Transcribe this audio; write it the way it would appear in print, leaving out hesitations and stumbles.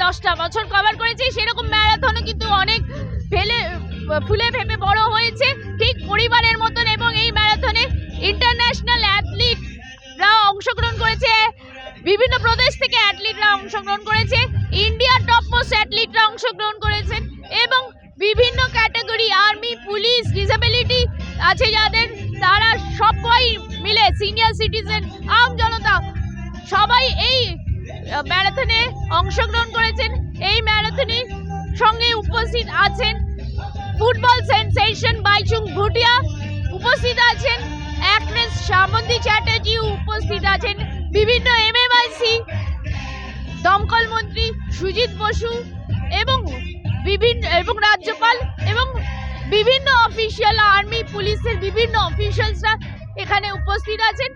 10টা বছর কভার করেছি, সেরকম ম্যারাথনও কিন্তু অনেক ফুলে ফেপে বড় হয়েছে ঠিক পরিবারের মতন। এবং এই ম্যারাথনে ইন্টারন্যাশনাল অ্যাথলিটরা অংশগ্রহণ করেছে, বিভিন্ন প্রদেশ থেকে অ্যাথলিটরা অংশগ্রহণ করেছে, ইন্ডিয়ার টপ মোস্ট অ্যাথলিটরা অংশগ্রহণ করেছেন এবং বিভিন্ন ক্যাটাগরি আর্মি, পুলিশ, ডিসেবিলিটি আছে যাদের, তারা সবাই মিলে সিনিয়র সিটিজেন, আম জনতা সবাই এই ম্যারাথনে অংশগ্রহণ করেছেন। এই ম্যারাথনের সঙ্গে উপস্থিত আছেন ফুটবল সেন্সেশন বাইচুং ভুটিয়া, উপস্থিত আছেন অ্যাক্ট্রেস শ্যামন্তী চ্যাটার্জি, উপস্থিত আছেন বিভিন্ন MMIC দমকল মন্ত্রী সুজিত বসু এবং রাজ্যপাল এবং বিভিন্ন অফিসিয়াল, আর্মি, পুলিশের বিভিন্ন অফিসিয়ালসরা এখানে উপস্থিত আছেন।